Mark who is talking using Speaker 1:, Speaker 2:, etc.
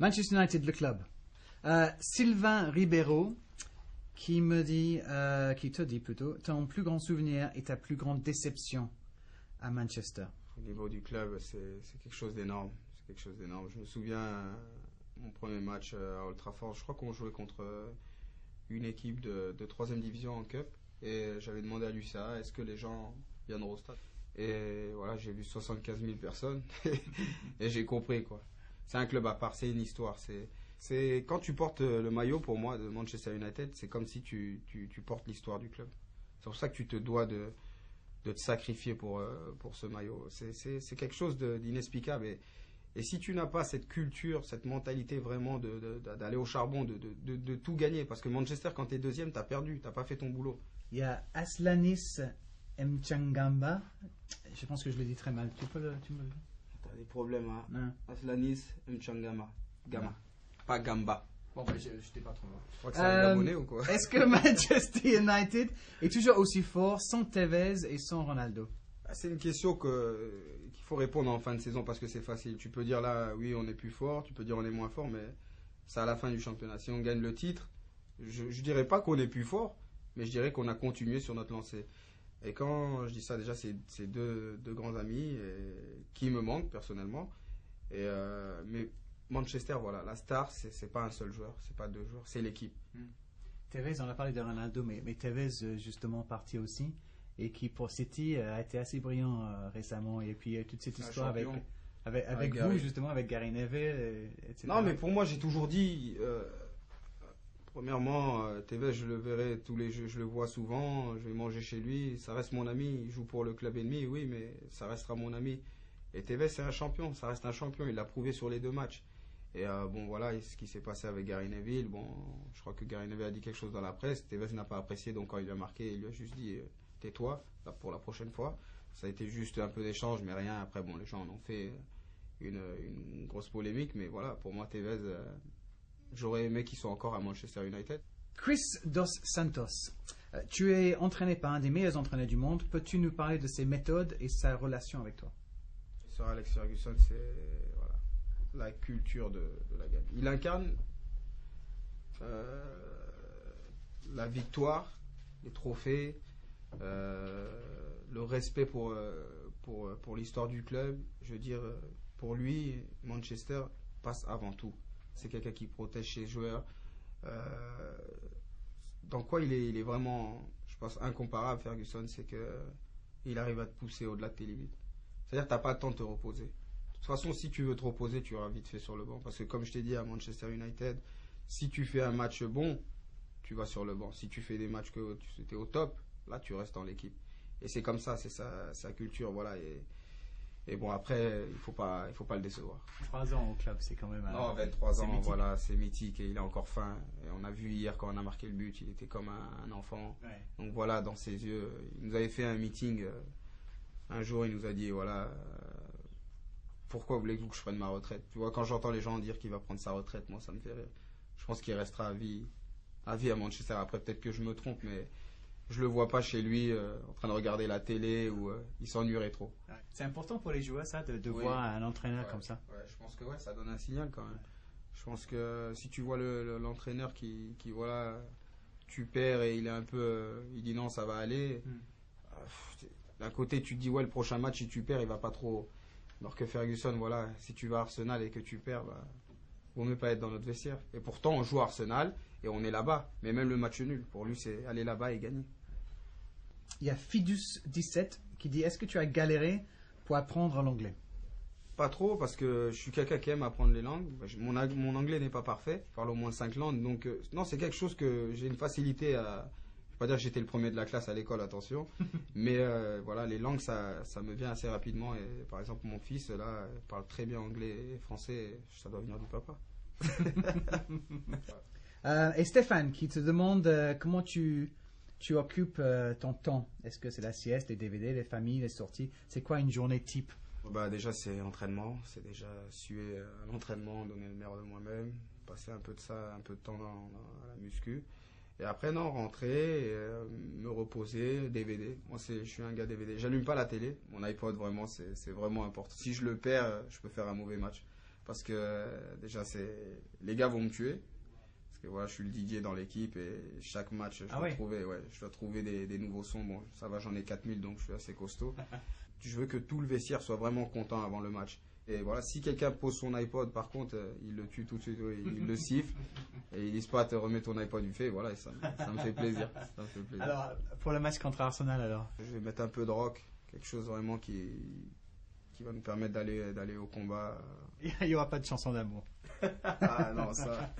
Speaker 1: Manchester United, le club. Sylvain Ribeiro qui te dit plutôt, ton plus grand souvenir et ta plus grande déception à Manchester.
Speaker 2: Au niveau du club, c'est quelque chose d'énorme. C'est quelque chose d'énorme. Je me souviens, mon premier match à Old Trafford, je crois qu'on jouait contre une équipe de 3e division en Cup. Et j'avais demandé à l'UCA, est-ce que les gens viendront au stade? Et voilà, j'ai vu 75 000 personnes et j'ai compris, quoi. C'est un club à part, c'est une histoire. C'est quand tu portes le maillot, pour moi, de Manchester United, c'est comme si tu portes l'histoire du club. C'est pour ça que tu te dois de te sacrifier pour ce maillot. C'est quelque chose d'inexplicable. Et si tu n'as pas cette culture, cette mentalité vraiment d'aller au charbon, de tout gagner, parce que Manchester, quand tu es deuxième, tu as perdu, tu n'as pas fait ton boulot.
Speaker 1: Il y a Aslanis Mchangamba. Je pense que je le dis très mal. Tu me le...
Speaker 2: T'as des problèmes, hein?
Speaker 1: Non.
Speaker 2: Aslanis Mchangama. Gama. Pas Gamba.
Speaker 1: Bon, je t'ai pas trop loin.
Speaker 2: Je crois que c'est un Gabonais ou quoi?
Speaker 1: Est-ce que Manchester United est toujours aussi fort sans Tevez et sans Ronaldo?
Speaker 2: C'est une question qu'il faut répondre en fin de saison parce que c'est facile. Tu peux dire là, oui, on est plus fort. Tu peux dire on est moins fort, mais c'est à la fin du championnat. Si on gagne le titre, je dirais pas qu'on est plus fort, mais je dirais qu'on a continué sur notre lancée. Et quand je dis ça, déjà, c'est deux grands amis qui me manquent personnellement. Mais Manchester, voilà, la star, c'est pas un seul joueur, c'est pas deux joueurs, c'est l'équipe.
Speaker 1: Tevez, on a parlé de Ronaldo, mais Tevez, justement, parti aussi, et qui, pour City, a été assez brillant récemment. Et puis, toute cette histoire avec vous,
Speaker 2: Gary.
Speaker 1: justement, avec Gary Neville, etc.
Speaker 2: Non, mais pour moi, j'ai toujours dit... Premièrement, Tevez, je le verrai tous les jeux, je le vois souvent, je vais manger chez lui, ça reste mon ami, il joue pour le club ennemi, oui, mais ça restera mon ami. Et Tevez, c'est un champion, ça reste un champion, il l'a prouvé sur les 2 matchs. Et bon, voilà, ce qui s'est passé avec Gary Neville, bon, je crois que Gary Neville a dit quelque chose dans la presse, Tevez n'a pas apprécié, donc quand il a marqué, il lui a juste dit, tais-toi, là, pour la prochaine fois. Ça a été juste un peu d'échange, mais rien, après, bon, les gens en ont fait une grosse polémique, mais voilà, pour moi, Tevez... J'aurais aimé qu'ils soient encore à Manchester United.
Speaker 1: Chris Dos Santos, tu es entraîné par un des meilleurs entraîneurs du monde. Peux-tu nous parler de ses méthodes et sa relation avec toi?
Speaker 2: Sir Alex Ferguson, c'est voilà, la culture de la gagne. Il incarne la victoire, les trophées, le respect pour l'histoire du club. Je veux dire, pour lui, Manchester passe avant tout. C'est quelqu'un qui protège ses joueurs. Dans quoi il est vraiment, je pense, incomparable, Ferguson, c'est qu'il arrive à te pousser au-delà de tes limites. C'est-à-dire que tu n'as pas le temps de te reposer. De toute façon, si tu veux te reposer, tu auras vite fait sur le banc. Parce que comme je t'ai dit à Manchester United, si tu fais un match bon, tu vas sur le banc. Si tu fais des matchs que tu étais au top, là, tu restes dans l'équipe. Et c'est comme ça, c'est sa culture, voilà. Et bon, après, il faut pas le décevoir.
Speaker 1: 3 ans au club, c'est quand même...
Speaker 2: Non, 23 ans, mythique. Voilà, c'est mythique et il a encore faim. Et on a vu hier quand on a marqué le but, il était comme un enfant.
Speaker 1: Ouais.
Speaker 2: Donc voilà, dans ses yeux, il nous avait fait un meeting. Un jour, il nous a dit, voilà, pourquoi voulez-vous que je prenne ma retraite? Tu vois, quand j'entends les gens dire qu'il va prendre sa retraite, moi, ça me fait rire. Je pense qu'il restera à vie à Manchester. Après, peut-être que je me trompe, mais... Je le vois pas chez lui en train de regarder la télé ou il s'ennuierait trop.
Speaker 1: C'est important pour les joueurs ça de voir un entraîneur comme ça.
Speaker 2: Ouais, je pense que ça donne un signal quand même. Je pense que si tu vois l'entraîneur qui voilà, tu perds et il est un peu, il dit non ça va aller. D'un côté tu te dis ouais le prochain match si tu perds il va pas trop. Alors que Ferguson voilà si tu vas à Arsenal et que tu perds vaut mieux pas être dans notre vestiaire. Et pourtant on joue à Arsenal et on est là-bas. Mais même le match nul pour lui c'est aller là-bas et gagner.
Speaker 1: Il y a Fidus17 qui dit est-ce que tu as galéré pour apprendre l'anglais?
Speaker 2: Pas trop parce que je suis quelqu'un qui aime apprendre les langues. Mon anglais n'est pas parfait. Je parle au moins 5 langues. Donc non, c'est quelque chose que j'ai une facilité à... Je ne vais pas dire que j'étais le premier de la classe à l'école, attention. Mais voilà, les langues, ça me vient assez rapidement. Et par exemple, mon fils, là, parle très bien anglais et français. Ça doit venir du papa.
Speaker 1: Et Stéphane qui te demande comment tu occupes ton temps. Est-ce que c'est la sieste, les DVD, les familles, les sorties? C'est quoi une journée type?
Speaker 2: Déjà c'est entraînement, c'est déjà suer à l'entraînement, donner le meilleur de moi-même, passer un peu de ça, un peu de temps à la muscu. Et après non, rentrer, me reposer, DVD. Moi je suis un gars DVD. J'allume pas la télé, mon iPod vraiment c'est vraiment important. Si je le perds, je peux faire un mauvais match. parce que déjà les gars vont me tuer. Parce que voilà, je suis le DJ dans l'équipe et chaque match, je dois trouver des nouveaux sons. Bon, ça va, j'en ai 4000, donc je suis assez costaud. Je veux que tout le vestiaire soit vraiment content avant le match. Et voilà, si quelqu'un pose son iPod, par contre, il le tue tout de suite, il le siffle. Et ils disent pas, te remets ton iPod, il fait, voilà, et ça me fait plaisir. Ça me fait plaisir.
Speaker 1: Alors, pour le match contre Arsenal, alors
Speaker 2: je vais mettre un peu de rock, quelque chose vraiment qui va nous permettre d'aller au combat.
Speaker 1: Il n'y aura pas de chanson d'amour.
Speaker 2: Ah non, ça.